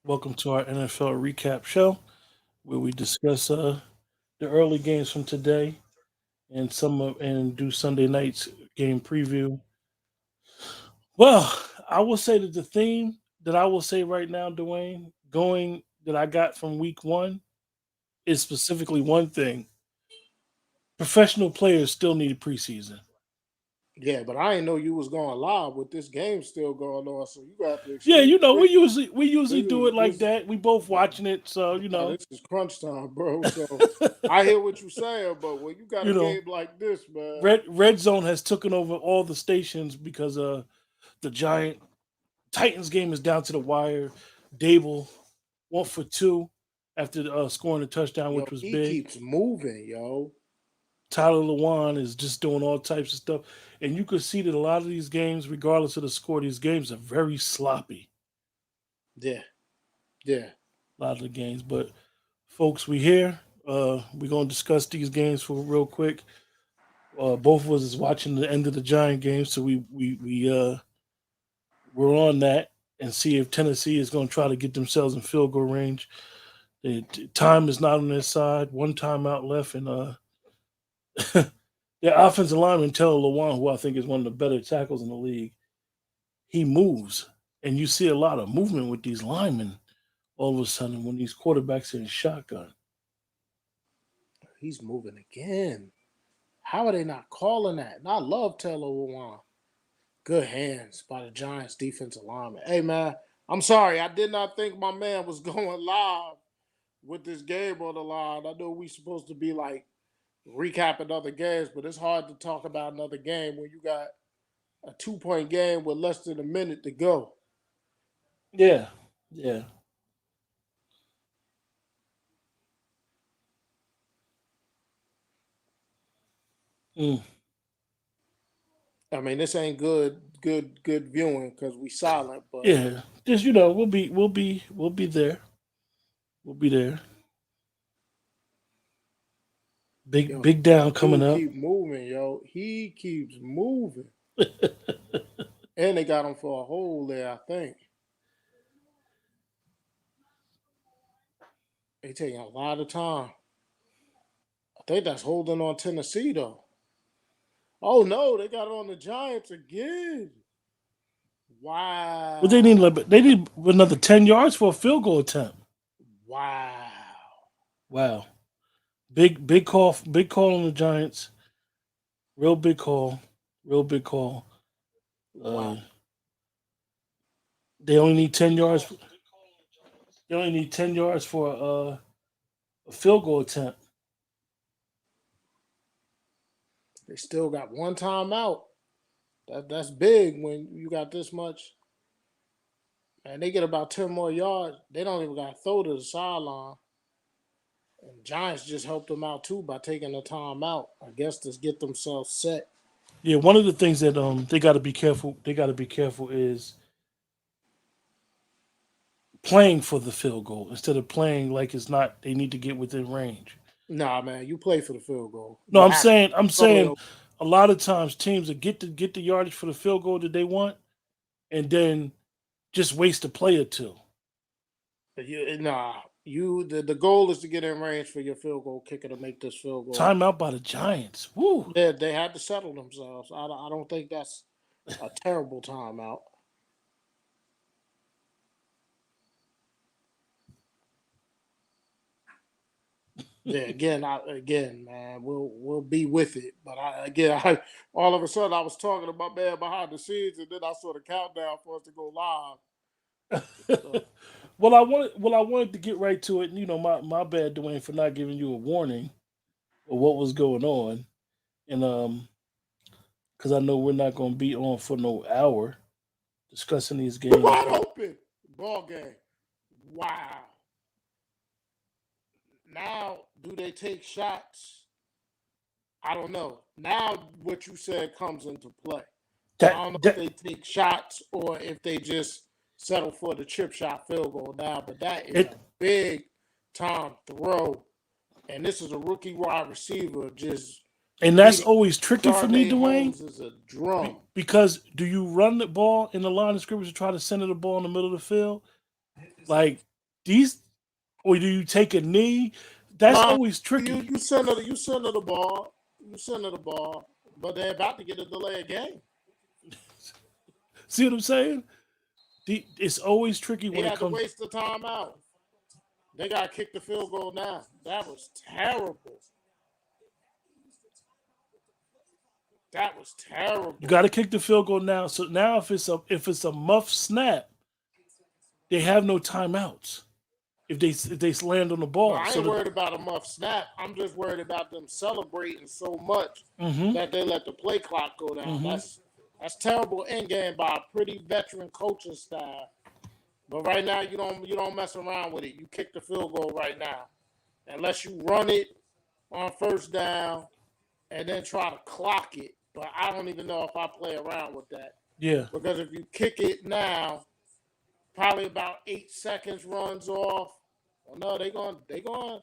Welcome to our NFL recap show where we discuss the early games from today and and do Sunday night's game preview. Well, I will say that the theme that I will say right now, Dwayne, going that I got from week one is specifically one thing. Professional players still need preseason. Yeah, but I didn't know you was going live with this game still going on, so you got to Yeah, explain. we usually This do is it like this that. We both nah, watching it, so this is crunch time, bro. So I hear what you're saying, but when you got a you know, game like this, man, Red Zone has taken over all the stations because the Giant Titans game is down to the wire. Dable went for two after scoring a touchdown, yo, which was he big. keeps moving, yo. Tyler Lewan is just doing all types of stuff, and you could see that a lot of these games, regardless of the score, these games are very sloppy. Yeah, yeah. A lot of the games, but folks, we here. We're gonna discuss these games for real quick. Both of us is watching the end of the Giant game, so we're on that and see if Tennessee is going to try to get themselves in field goal range. The time is not on their side. One timeout left, and their offensive lineman Taylor Lewan, who I think is one of the better tackles in the league, he moves, and you see a lot of movement with these linemen. All of a sudden, when these quarterbacks are in shotgun, He's moving again. How are they not calling that? And I love Taylor Lewan. Good hands by the Giants defensive lineman. Hey man, I'm sorry. I did not think my man was going live with this game on the line. I know we supposed to be like recapping other games, but it's hard to talk about another game when you got a 2 point game with less than a minute to go. yeah, yeah. Mm. I mean, this ain't good viewing because we silent, but Yeah, just we'll be there. We'll be there. Big yo, big down coming dude up. keep moving, yo. He keeps moving. And they got him for a hole there, I think. They taking a lot of time. I think that's holding on Tennessee though. Oh no, they got it on the Giants again. But they need a little Wow. bit. They need another 10 yards for a field goal attempt. Wow. Wow, big call on the Giants. Real big call, real big call. Wow. Uh, they only need 10 yards. They only need 10 yards for a field goal attempt. They still got one timeout. That's big when you got this much. And they get about 10 more yards. They don't even got to throw to the sideline. And Giants just helped them out too by taking the timeout. I guess to get themselves set. Yeah, one of the things that they got to be careful. They got to be careful is playing for the field goal instead of playing like it's not. They need to get within range. Nah, man, you play for the field goal. No, You I'm have to. saying I'm No way. saying a lot of times teams that get the yardage for the field goal that they want, and then just waste a play or two. The goal is to get in range for your field goal kicker to make this field goal. Timeout by the Giants. Woo. They had to settle themselves. I don't think that's a terrible timeout. Yeah, again, man, we'll be with it. But I all of a sudden I was talking to my man behind the scenes, and then I saw the countdown for us to go live. So Well, I wanted to get right to it. My bad, Dwayne, for not giving you a warning of what was going on, and because I know we're not going to be on for no hour discussing these games. wide open ball game. Wow. Now, do they take shots? I don't know. Now, what you said comes into play. I That don't know if that they take shots or if they just settle for the chip shot field goal now, but that is it a big time throw. And this is a rookie wide receiver just and that's beating always tricky for me, Darnay Dwayne, Holmes as a drum. because do you run the ball in the line of scrimmage to try to center the ball in the middle of the field? Like these, or do you take a knee? That's Nah, always tricky. you send her the ball. You send her the ball, but they're about to get a delay of game. See what I'm saying? It's always tricky They when it had to comes. waste the timeout. They got to kick the field goal now. That was terrible. That was terrible. You got to kick the field goal now. So now, if it's a muff snap, they have no timeouts. If they land on the ball, I ain't worried about a muff snap. I'm just worried about them celebrating so much that they let the play clock go down. That's terrible end game by a pretty veteran coaching staff. But right now, you don't mess around with it. You kick the field goal right now, unless you run it on first down and then try to clock it. But I don't even know if I play around with that. Yeah, Because if you kick it now, probably about 8 seconds runs off. Well, no, they going.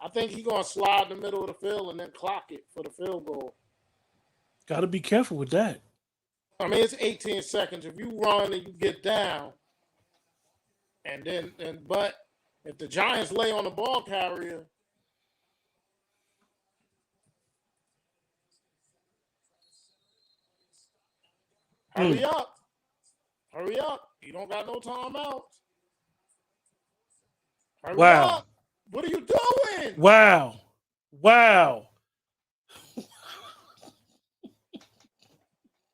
I think he's gonna slide in the middle of the field and then clock it for the field goal. got to be careful with that. I mean, it's 18 seconds. If you run and you get down, but if the Giants lay on the ball carrier, hurry up. Hurry up. You don't got no timeouts. Hurry up. What are you doing? Wow.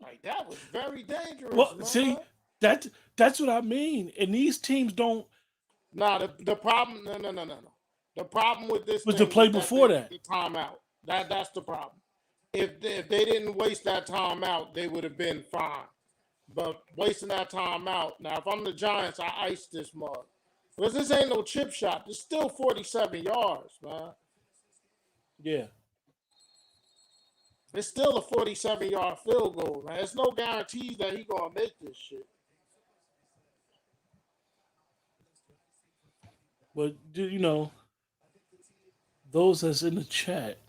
Like, that was very dangerous. Well, man. see, that's what I mean. And these teams don't. Nah, the problem. No. The problem with this Was thing the play is before they- that? the timeout. That's the problem. If they didn't waste that timeout, they would have been fine. But wasting that timeout. Now, if I'm the Giants, I ice this mug. Because this ain't no chip shot. It's still 47 yards, man. Yeah. It's still a 47-yard field goal, man. There's no guarantees that he's going to make this shit. But those that's in the chat,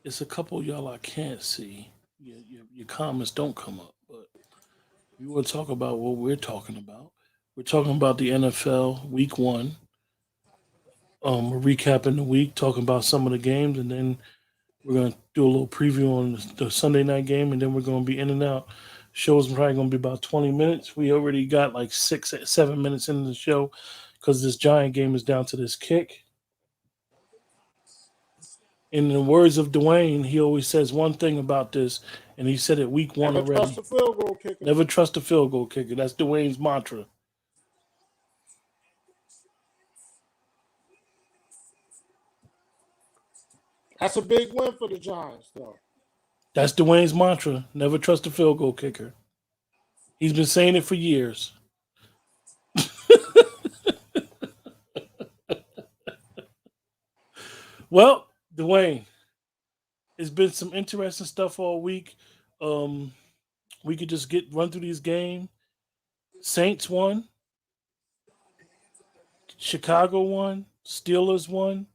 it's a couple of y'all I can't see. Your comments don't come up, but we want to talk about what we're talking about. We're talking about the NFL Week 1. We're recapping the week, talking about some of the games, and then we're going to do a little preview on the Sunday night game, and then we're going to be in and out. Show's probably going to be about 20 minutes. We already got like 7 minutes into the show because this Giant game is down to this kick. In the words of Dwayne, he always says one thing about this, and he said it Week 1 Never already. trust a field goal kicker. Never trust a field goal kicker. That's Dwayne's mantra. That's a big win for the Giants, though. That's Dwayne's mantra. Never trust a field goal kicker. He's been saying it for years. Well, Dwayne, it's been some interesting stuff all week. We could just run through these games. Saints won. Chicago won. Steelers won.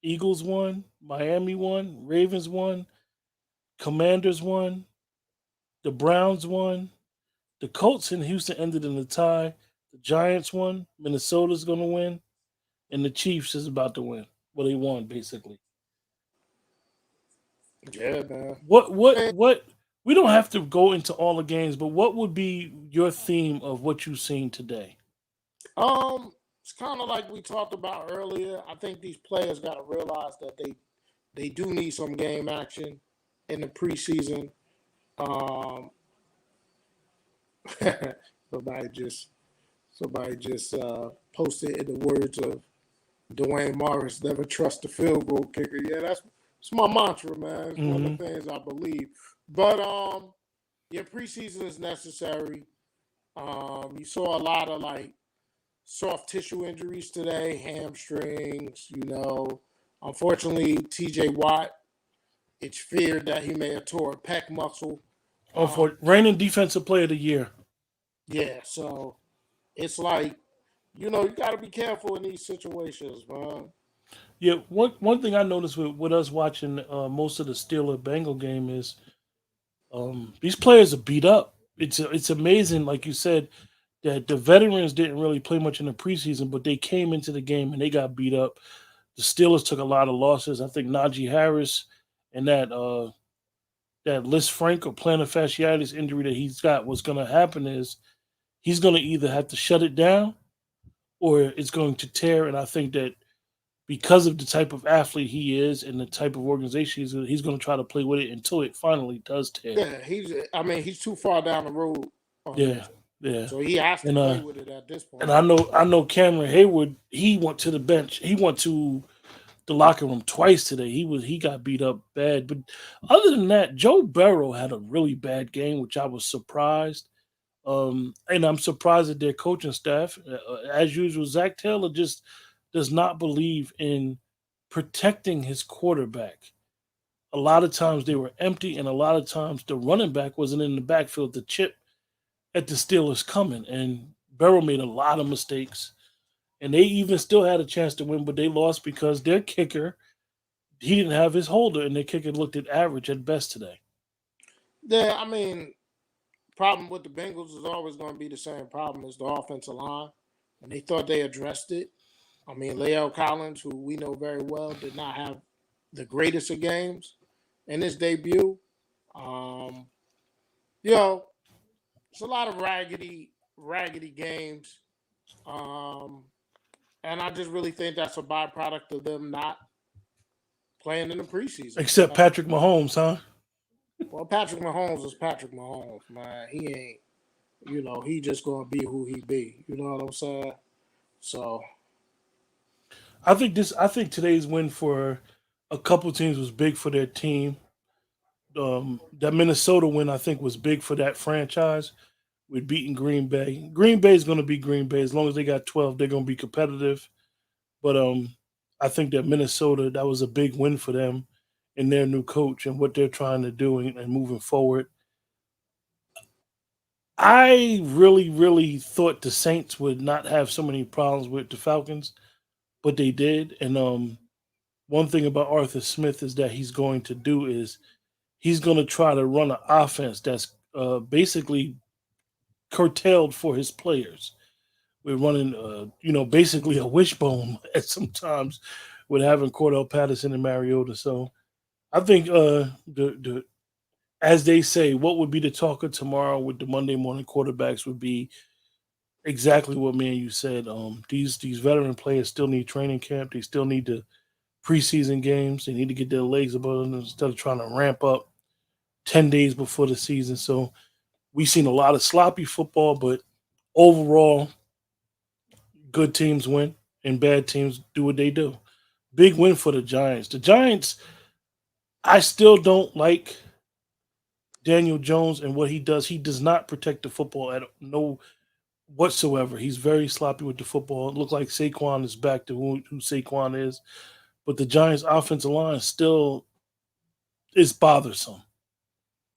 Eagles won. Miami won. Ravens won. Commanders won. The Browns won. The Colts in Houston ended in a tie. The Giants won. Minnesota's going to win. And the Chiefs is about to win. Well, they won, basically. Yeah, man. What we don't have to go into all the games, but what would be your theme of what you've seen today? It's kind of like we talked about earlier. I think these players got to realize that they do need some game action in the preseason. Somebody just posted in the words of Dwayne Morris, never trust the field goal kicker. Yeah, that's my mantra, man. It's one of the things I believe. But preseason is necessary. You saw a lot of like soft tissue injuries today, hamstrings, Unfortunately, TJ Watt, it's feared that he may have tore a pec muscle. For reigning defensive player of the year. Yeah, so it's like, you got to be careful in these situations, man. Yeah, one thing I noticed with us watching most of the Steeler-Bengal game is these players are beat up. It's amazing, like you said, that the veterans didn't really play much in the preseason, but they came into the game and they got beat up. The Steelers took a lot of losses. I think Najee Harris and that Liz Frank or plantar fasciitis injury that he's got, what's going to happen is he's going to either have to shut it down or it's going to tear. And I think that because of the type of athlete he is and the type of organization he's going to try to play with it until it finally does tear. Yeah, he's too far down the road. Yeah, yeah. So he has to play with it at this point. And I know Cameron Hayward, he went to the bench. He went to the locker room twice today. He got beat up bad. But other than that, Joe Burrow had a really bad game, which I was surprised. And I'm surprised at their coaching staff. As usual, Zach Taylor just does not believe in protecting his quarterback. A lot of times they were empty, and a lot of times the running back wasn't in the backfield to chip at the Steelers coming. And Burrow made a lot of mistakes. And they even still had a chance to win, but they lost because their kicker, he didn't have his holder, and their kicker looked at average at best today. Yeah, I mean, problem with the Bengals is always going to be the same problem as the offensive line. And they thought they addressed it. I mean, La'el Collins, who we know very well, did not have the greatest of games in his debut. It's a lot of raggedy games. And I just really think that's a byproduct of them not playing in the preseason. Except Patrick Mahomes, huh? Well, Patrick Mahomes is Patrick Mahomes, man. He ain't, he just going to be who he be. You know what I'm saying? So I think today's win for a couple teams was big for their team. That Minnesota win, I think, was big for that franchise with beating Green Bay. Green Bay is going to be Green Bay. As long as they got 12, they're going to be competitive. But I think that Minnesota, that was a big win for them and their new coach and what they're trying to do and moving forward. I really, really thought the Saints would not have so many problems with the Falcons, but they did. And one thing about Arthur Smith is that he's going to try to run an offense that's basically curtailed for his players. We're running, basically a wishbone at sometimes with having Cordell Patterson and Mariota. So I think the as they say, what would be the talk of tomorrow with the Monday morning quarterbacks would be exactly what me and you said. These veteran players still need training camp. They still need the preseason games. They need to get their legs about them instead of trying to ramp up 10 days before the season. So we've seen a lot of sloppy football, but overall, good teams win and bad teams do what they do. Big win for the Giants. The Giants, I still don't like Daniel Jones and what he does. He does not protect the football at no whatsoever. He's very sloppy with the football. It looked like Saquon is back to who Saquon is. But the Giants' offensive line still is bothersome.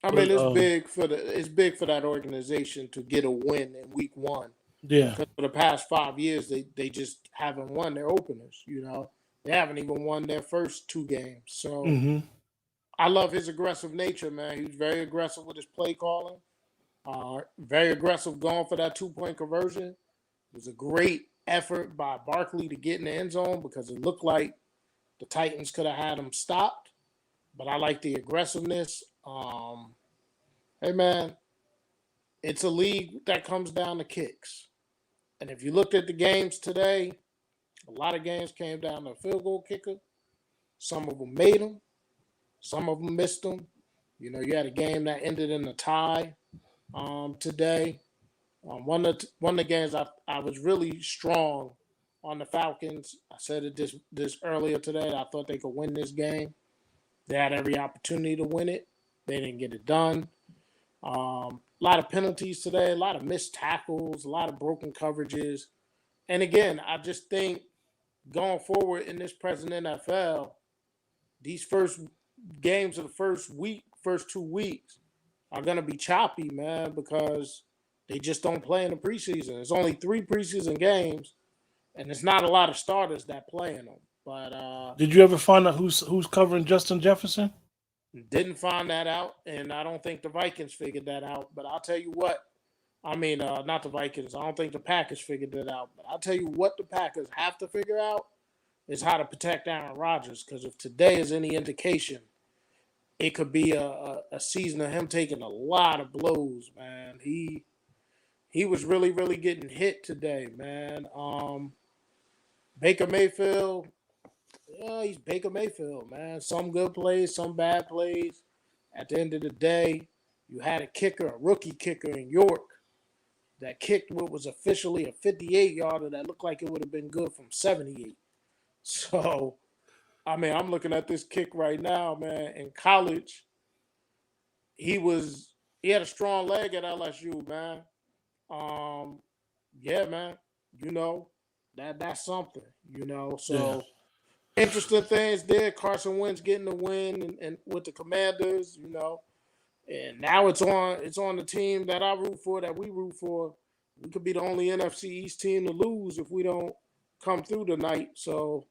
I mean, it's big for that organization to get a win in week one. Yeah. Because for the past 5 years, they just haven't won their openers. They haven't even won their first 2 games. So I love his aggressive nature, man. He's very aggressive with his play calling. Very aggressive going for that 2-point conversion. It was a great effort by Barkley to get in the end zone because it looked like the Titans could have had him stopped. But I like the aggressiveness. Hey, man, it's a league that comes down to kicks. And if you looked at the games today, a lot of games came down to a field goal kicker. Some of them made them. Some of them missed them. You had a game that ended in a tie today. One of the games I was really strong on the Falcons. I said it this earlier today. I thought they could win this game. They had every opportunity to win it. They didn't get it done. A lot of penalties today, a lot of missed tackles, a lot of broken coverages. And again, I just think going forward in this present NFL, these first games of the first 2 weeks are going to be choppy, man, because they just don't play in the preseason. There's only 3 preseason games, and it's not a lot of starters that play in them. But did you ever find out who's covering Justin Jefferson? Didn't find that out, and I don't think the Vikings figured that out. But I'll tell you what, I mean, not the Vikings. I don't think the Packers figured it out. But I'll tell you what the Packers have to figure out is how to protect Aaron Rodgers. Because if today is any indication, it could be a season of him taking a lot of blows, man. He was really, really getting hit today, man. Baker Mayfield, yeah, he's Baker Mayfield, man. Some good plays, some bad plays. At the end of the day, you had a kicker, a rookie kicker in York that kicked what was officially a 58-yarder that looked like it would have been good from 78. So, I mean, I'm looking at this kick right now, man. In college, he had a strong leg at LSU, man. Um, yeah, man. You know, that's something, you know. Yeah. So interesting things there. Carson Wentz getting the win and with the Commanders, you know. And now it's on the team that I root for, that we root for. We could be the only NFC East team to lose if we don't come through tonight. So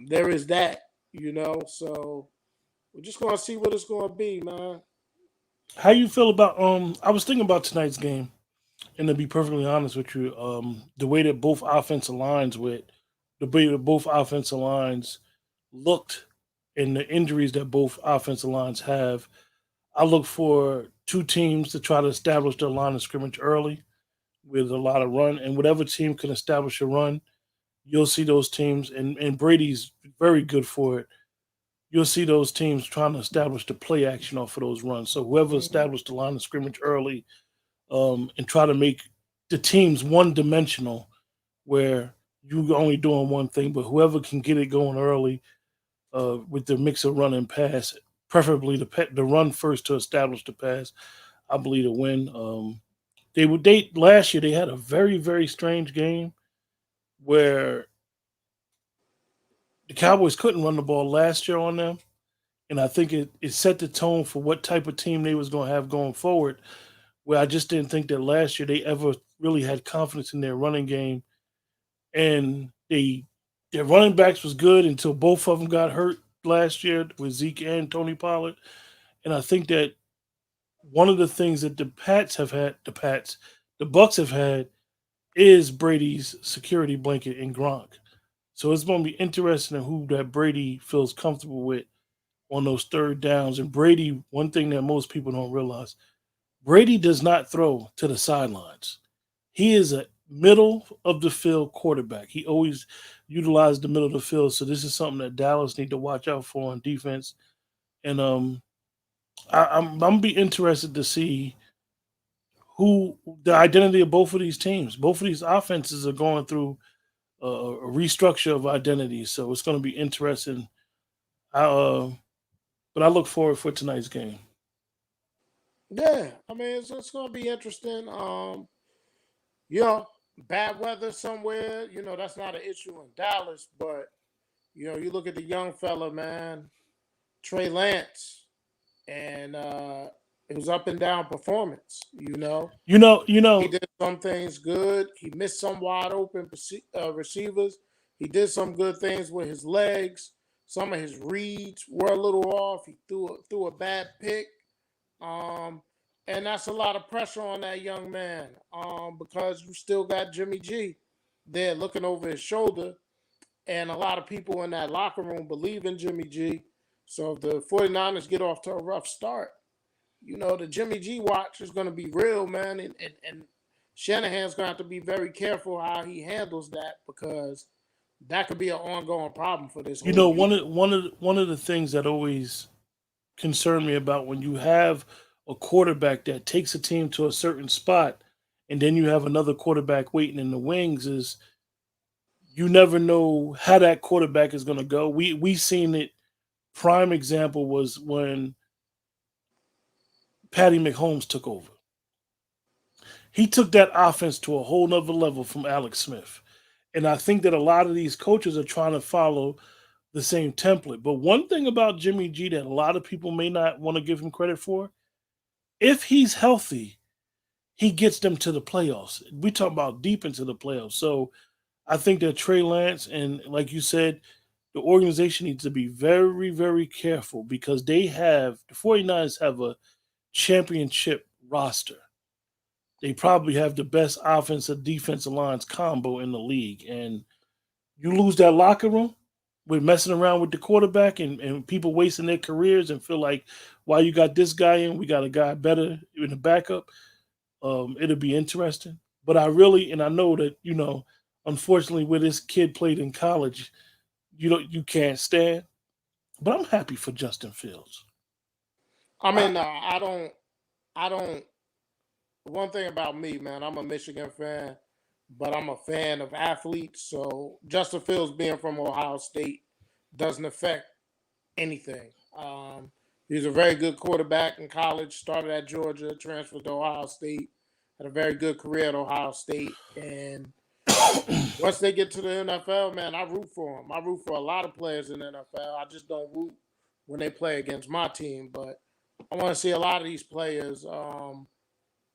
there is that, you know. So we're just gonna see what it's gonna be, man. How you feel about I was thinking about tonight's game, and to be perfectly honest with you, the way that both offensive lines with the way that both offensive lines looked and the injuries that both offensive lines have, I look for two teams to try to establish their line of scrimmage early with a lot of run, and whatever team can establish a run, you'll see those teams, and Brady's very good for it. You'll see those teams trying to establish the play action off of those runs. So whoever Hmm. established the line of scrimmage early, and try to make the teams one dimensional where you only doing one thing, but whoever can get it going early with the mix of run and pass, preferably the run first to establish the pass, I believe to win. They last year they had a very very strange game where the Cowboys couldn't run the ball last year on them, and I think it set the tone for what type of team they was going to have going forward. Where I just didn't think that last year they ever really had confidence in their running game, and their running backs was good until both of them got hurt last year with Zeke and Tony Pollard. And I think that one of the things that the Bucks have had is Brady's security blanket in Gronk. So it's going to be interesting in who that Brady feels comfortable with on those third downs. And Brady, one thing that most people don't realize, Brady does not throw to the sidelines. He is a middle of the field quarterback. He always utilized the middle of the field. So this is something that Dallas need to watch out for on defense. And I'm gonna be interested to see who the identity of both of these teams. Both of these offenses are going through a restructure of identity. So it's going to be interesting. I, but I look forward for tonight's game. Yeah, I mean it's gonna be interesting. You know, bad weather somewhere, you know, that's not an issue in Dallas, but you know, you look at the young fella, man, Trey Lance, and it was up and down performance, you know. You know, He did some things good. He missed some wide open receivers. He did some good things with his legs. Some of his reads were a little off. He threw a bad pick. Um, and that's a lot of pressure on that young man. Because you still got Jimmy G there looking over his shoulder. And a lot of people in that locker room believe in Jimmy G. So if the 49ers get off to a rough start, you know, the Jimmy G watch is going to be real, man. And Shanahan's going to have to be very careful how he handles that, because that could be an ongoing problem for this you whole know year. one of the things that always concern me about when you have a quarterback that takes a team to a certain spot, and then you have another quarterback waiting in the wings is you never know how that quarterback is going to go. We seen it. Prime example was when Patty McHolmes took over. He took that offense to a whole nother level from Alex Smith. And I think that a lot of these coaches are trying to follow the same template. But one thing about Jimmy G that a lot of people may not want to give him credit for, if he's healthy, he gets them to the playoffs. We talk about deep into the playoffs. So I think that Trey Lance and, like you said, the organization needs to be very, very careful because the 49ers have a championship roster. they probably have the best offensive defensive lines combo in the league. And you lose that locker room with messing around with the quarterback and people wasting their careers and feel like, why you got this guy in, we got a guy better in the backup. It'll be interesting. But I know that, unfortunately, where this kid played in college, you can't stand. But I'm happy for Justin Fields. I mean, I don't. One thing about me, man, I'm a Michigan fan, but I'm a fan of athletes. So Justin Fields being from Ohio State doesn't affect anything. He's a very good quarterback in college. Started at Georgia, transferred to Ohio State, had a very good career at Ohio State, and once they get to the NFL, man, I root for them. I root for a lot of players in the NFL. I just don't root when they play against my team, but I want to see a lot of these players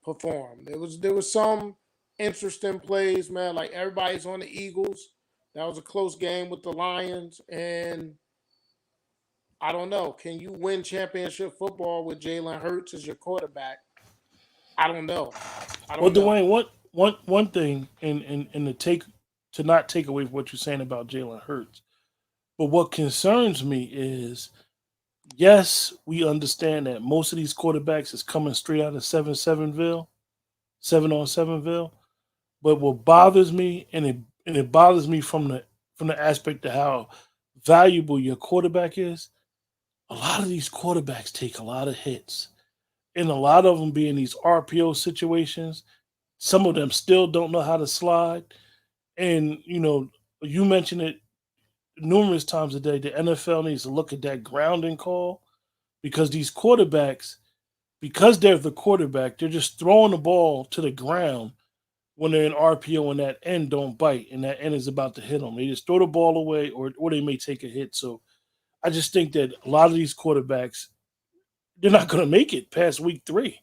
perform. There was some interesting plays, man. Like everybody's on the Eagles. That was a close game with the Lions, and I don't know. Can you win championship football with Jalen Hurts as your quarterback? I don't know. I Well, don't know. Dwayne, one thing, and to not take away from what you're saying about Jalen Hurts, but what concerns me is, yes, we understand that most of these quarterbacks is coming straight out of 7-7ville, 7-on-7ville. But what bothers me, and it bothers me from the aspect of how valuable your quarterback is. A lot of these quarterbacks take a lot of hits, and a lot of them be in these RPO situations. Some of them still don't know how to slide. And you mentioned it numerous times a day. The NFL needs to look at that grounding call, because these quarterbacks, because they're the quarterback, they're just throwing the ball to the ground when they're in RPO and that end don't bite and that end is about to hit them. They just throw the ball away, or they may take a hit. So I just think that a lot of these quarterbacks, they're not going to make it past week 3.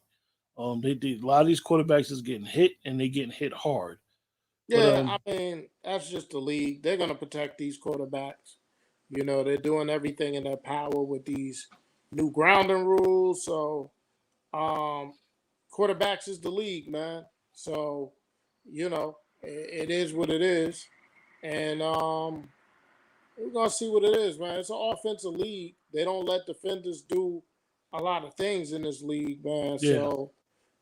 A lot of these quarterbacks is getting hit, and they getting hit hard. But Yeah, I mean, that's just the league. They're going to protect these quarterbacks. They're doing everything in their power with these new grounding rules. So, um, quarterbacks is the league, man. So, it is what it is. And we're going to see what it is, man. It's an offensive league. They don't let defenders do a lot of things in this league, man. yeah, So,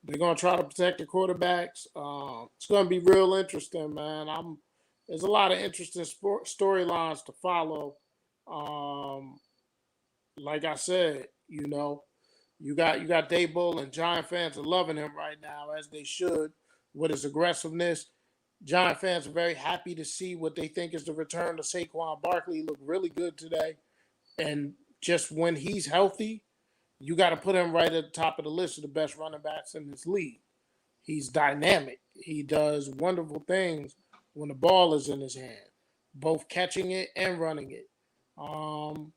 they're gonna try to protect the quarterbacks. It's gonna be real interesting, man. There's a lot of interesting storylines to follow. Um, like I said, you got Dable, and Giant fans are loving him right now, as they should, with his aggressiveness. Giant fans are very happy to see what they think is the return to Saquon Barkley. He looked really good today, and just when he's healthy, you got to put him right at the top of the list of the best running backs in this league. He's dynamic. He does wonderful things when the ball is in his hand, both catching it and running it. Um,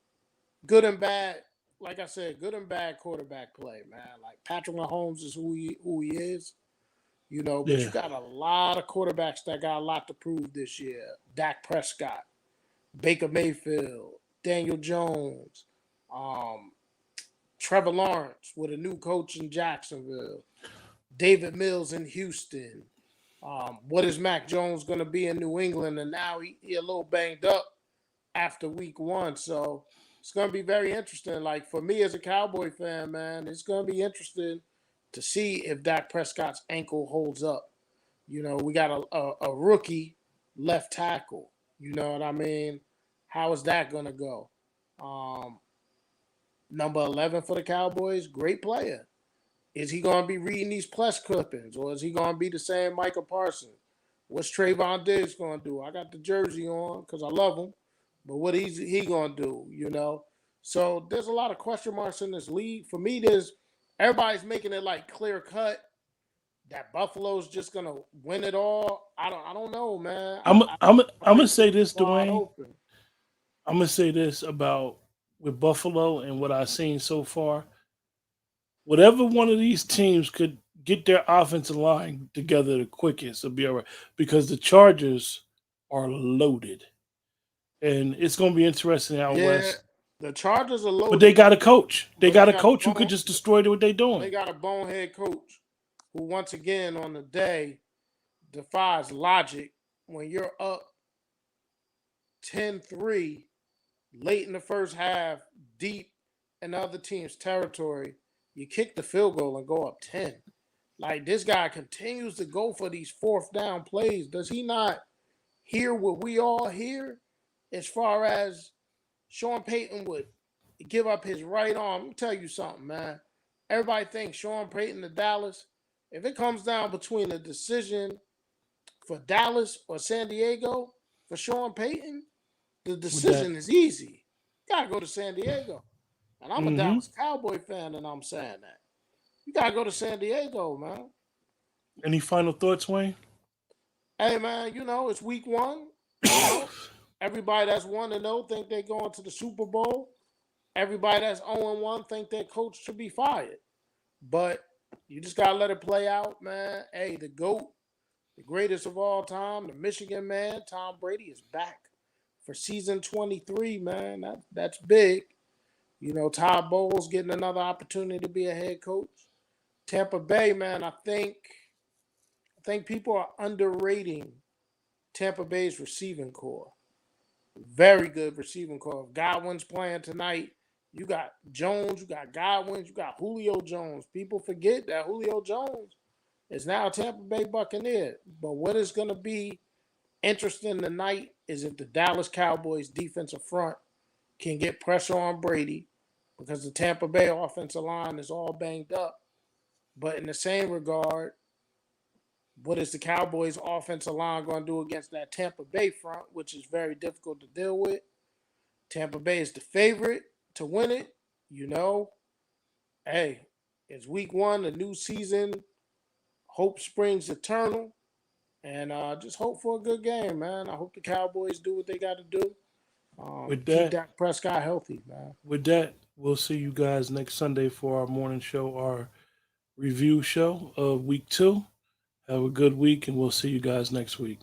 Good and bad, like I said, good and bad quarterback play, man. Like Patrick Mahomes is who he is, but you yeah. got a lot of quarterbacks that got a lot to prove this year. Dak Prescott, Baker Mayfield, Daniel Jones, um, Trevor Lawrence with a new coach in Jacksonville, David Mills in Houston. What is Mac Jones going to be in New England? And now he a little banged up after week 1. So it's going to be very interesting. Like for me as a Cowboy fan, man, it's going to be interesting to see if Dak Prescott's ankle holds up. We got a rookie left tackle. You know what I mean? How is that going to go? Um, Number 11 for the Cowboys, great player. Is he going to be reading these press clippings, or is he going to be the same Michael Parsons? What's Trayvon Diggs going to do? I got the jersey on because I love him, but what he going to do? So there's a lot of question marks in this league. For me, everybody's making it like clear cut that Buffalo's just going to win it all. I don't know, man. I'm I'm I I'm gonna think say this, it's wide Dwayne. open. I'm gonna say this about with Buffalo and what I've seen so far. Whatever one of these teams could get their offensive line together the quickest, will be all right. Because the Chargers are loaded, and it's going to be interesting out Yeah, west. the Chargers are But they loaded, got a coach. They but got a coach who could just destroy what they're they doing. got a bonehead coach. who once again on the day defies logic when you're up 10-3 late in the first half, deep in the other team's territory. You kick the field goal and go up 10. Like, this guy continues to go for these fourth down plays. Does he not hear what we all hear as far as Sean Payton would give up his right arm? Let me tell you something, man. Everybody thinks Sean Payton to Dallas. If it comes down between a decision for Dallas or San Diego for Sean Payton, the decision is easy. You got to go to San Diego. And I'm a Dallas Cowboy fan, and I'm saying that. You got to go to San Diego, man. Any final thoughts, Wayne? Hey, man, it's week 1. You know, everybody that's 1-0 think they're going to the Super Bowl. Everybody that's 0-1 think their coach should be fired. But you just got to let it play out, man. Hey, the GOAT, the greatest of all time, the Michigan man, Tom Brady, is back for season 23, man. That's big. Todd Bowles getting another opportunity to be a head coach. Tampa Bay, man, I think people are underrating Tampa Bay's receiving core. Very good receiving core. If Godwin's playing tonight, you got Jones, you got Godwin, you got Julio Jones. People forget that Julio Jones is now a Tampa Bay Buccaneer. But what is going to be interesting tonight is if the Dallas Cowboys defensive front can get pressure on Brady, because the Tampa Bay offensive line is all banged up. But in the same regard, what is the Cowboys offensive line going to do against that Tampa Bay front, which is very difficult to deal with? Tampa Bay is the favorite to win it. Hey, it's week 1, a new season. Hope springs eternal. And just hope for a good game, man. I hope the Cowboys do what they got to do. Keep Dak Prescott healthy, man. With that, we'll see you guys next Sunday for our morning show, our review show of week 2. Have a good week, and we'll see you guys next week.